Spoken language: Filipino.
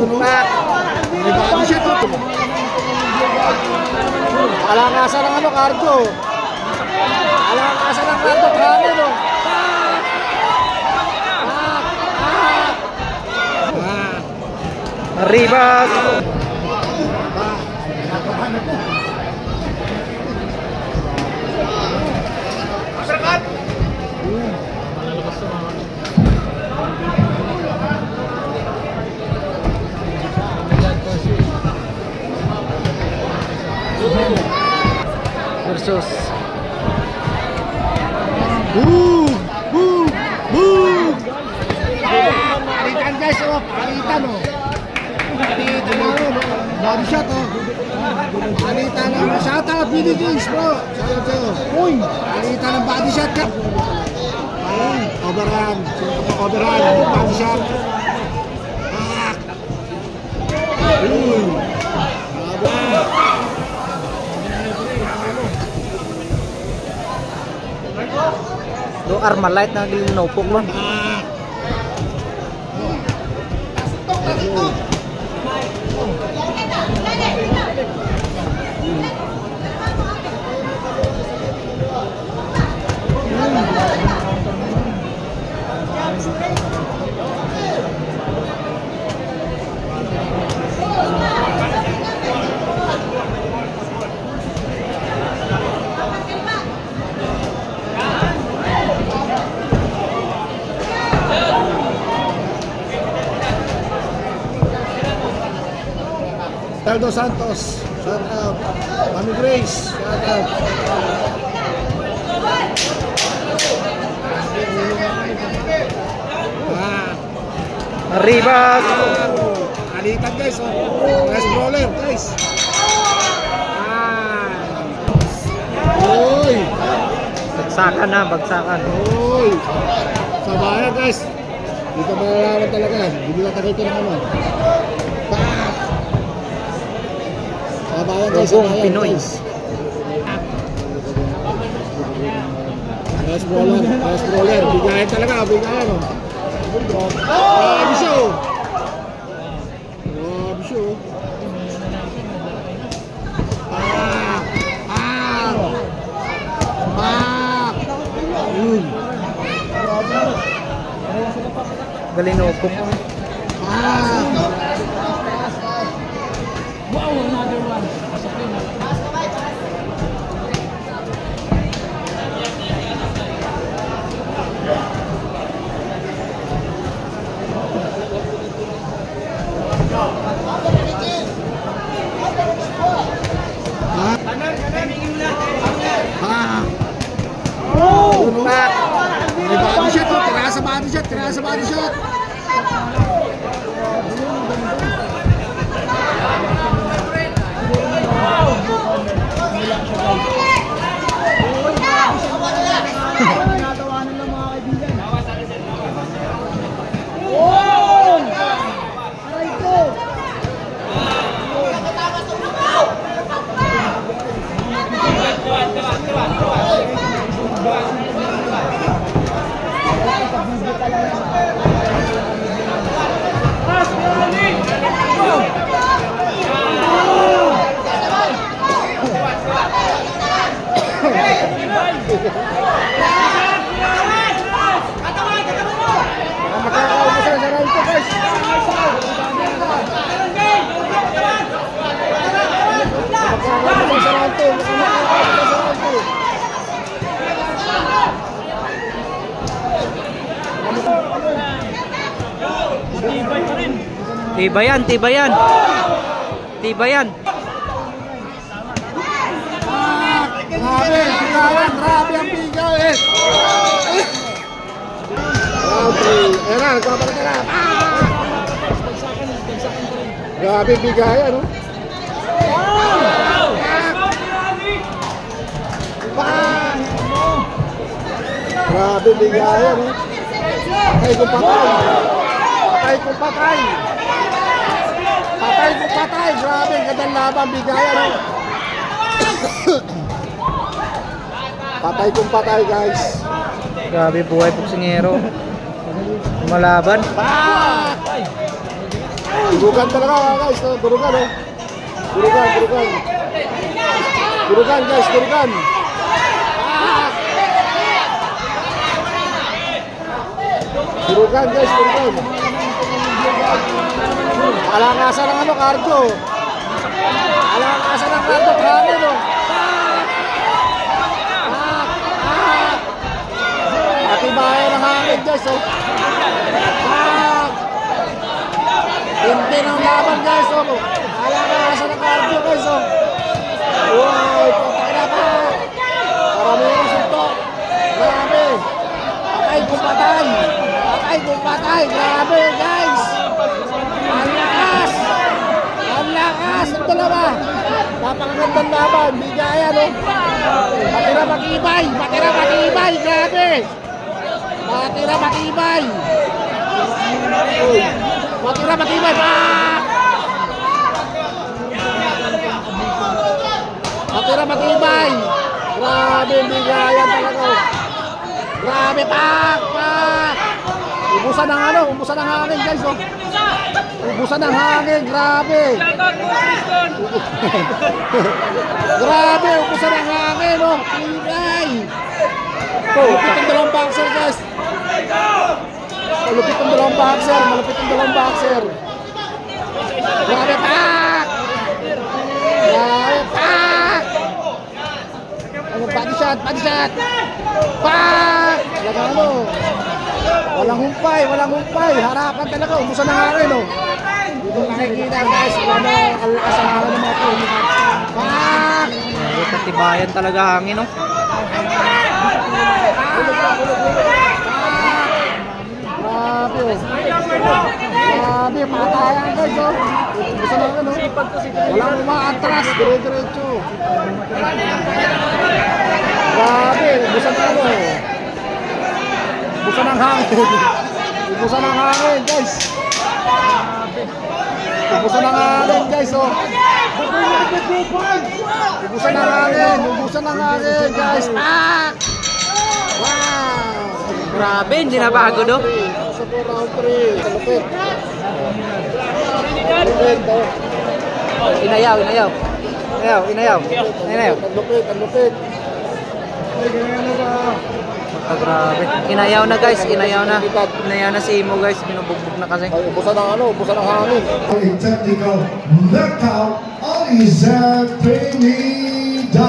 Back. May body shot to. Alakasan ng ano, cardio. Alakasan ng cardio. Kaya no. Ribas. Masyarakat. Versus boom! Boom! Boom! Palitan guys, oh! Palitan, oh! Palitan na, oh! Body shot, oh! Palitan na, shout out, Billy Kings, bro! Shout out sa'yo! Palitan ng body shot ka! Overhand! Overhand! Body shot! Back! Boom! do Armalite na ginupok mo. Dos Santos, shout out. Mami Grace, shout out. Ribas. Alitan guys, oh. Nice brawler guys. Oy. Bagsakan na, bagsakan. Oy. Sabayan guys. Dito malalaman talaga. Hindi na tagal ito ng ano. Rugong Pinoy. Nice brawler, bigayan talaga, bigayan, oh. Grabe siya, oh. Grabe siya, oh. Galinupok. Wow, another one. Body shot, tira sa body shot. Tibayan, tibayan. Tibayan. Grabe ang bigay. Okay, era, nagpapalik ka na. Grabe bigay, ano? Grabe bigay, ano? Patay kung patay. Patay kung patay. Patay kung patay. Grabe, gandang laban bigay, ano? Patay kung patay, guys. Grabe buhay boksingero. Malaban. Durugan talaga guys, durugan oh. Durugan. Durugan guys, durugan. Durugan guys, durugan. Alangasa ng ano, cardio. Alangasa ng cardio, grabe no. Atibayan ng hangin guys oh. Hindi ng laban guys oh. Alangasa ng cardio guys oh. Wow, patay pa. Maraming suntok. Grabe. Patay kung patay. Patay kung patay. Grabe guys. Ang lakas. Ang lakas ng dalawa. Napakagandang laban. Bigaya no. Patira matibay. Patira matibay. Grabe. Patira matibay. Patira matibay. Patira matibay. Grabe, bigayan talaga. Grabe, pak. Ubusan ng ano, ubusan ng hangin guys oh. Ubusan ng hangin, grabe. Grabe, ubusan ng hangin oh. Bigay. Malupit ang dalawang boxer guys. Malupit ang dalawang boxer, malupit ang dalawang boxer. Grabe, pak. Grabe, pak. Body shot. Pak! Talagang ano. Walang humpay. Harapan talaga. Umusan ng hangin, oh. Dito nakikita, guys. Ano, ang lakas ng hangin ng mga puno. Pak! Katibayan talaga hangin, no? Grabe, oh. Grabe, patayan, guys, oh. Umusan ng hangin, oh. Walang umaatras. Dire-diretso. Grabe, ubusan ng ano. Ubusan ng hangin. Ubusan ng hangin, guys. Ubusan ng hangin, guys, oh. Ubusan ng hangin, guys. Ah! Wow! Grabe, hindi na bago, do? Sa round 3. Kalupit. Kalupit, oh. Inayaw. Kalupit. Grabe. Inayaw na guys, inayaw na si Imo guys, binubugbog na kasi. Ay, ubusan ng hangin. A technical knockout on his Trinidad.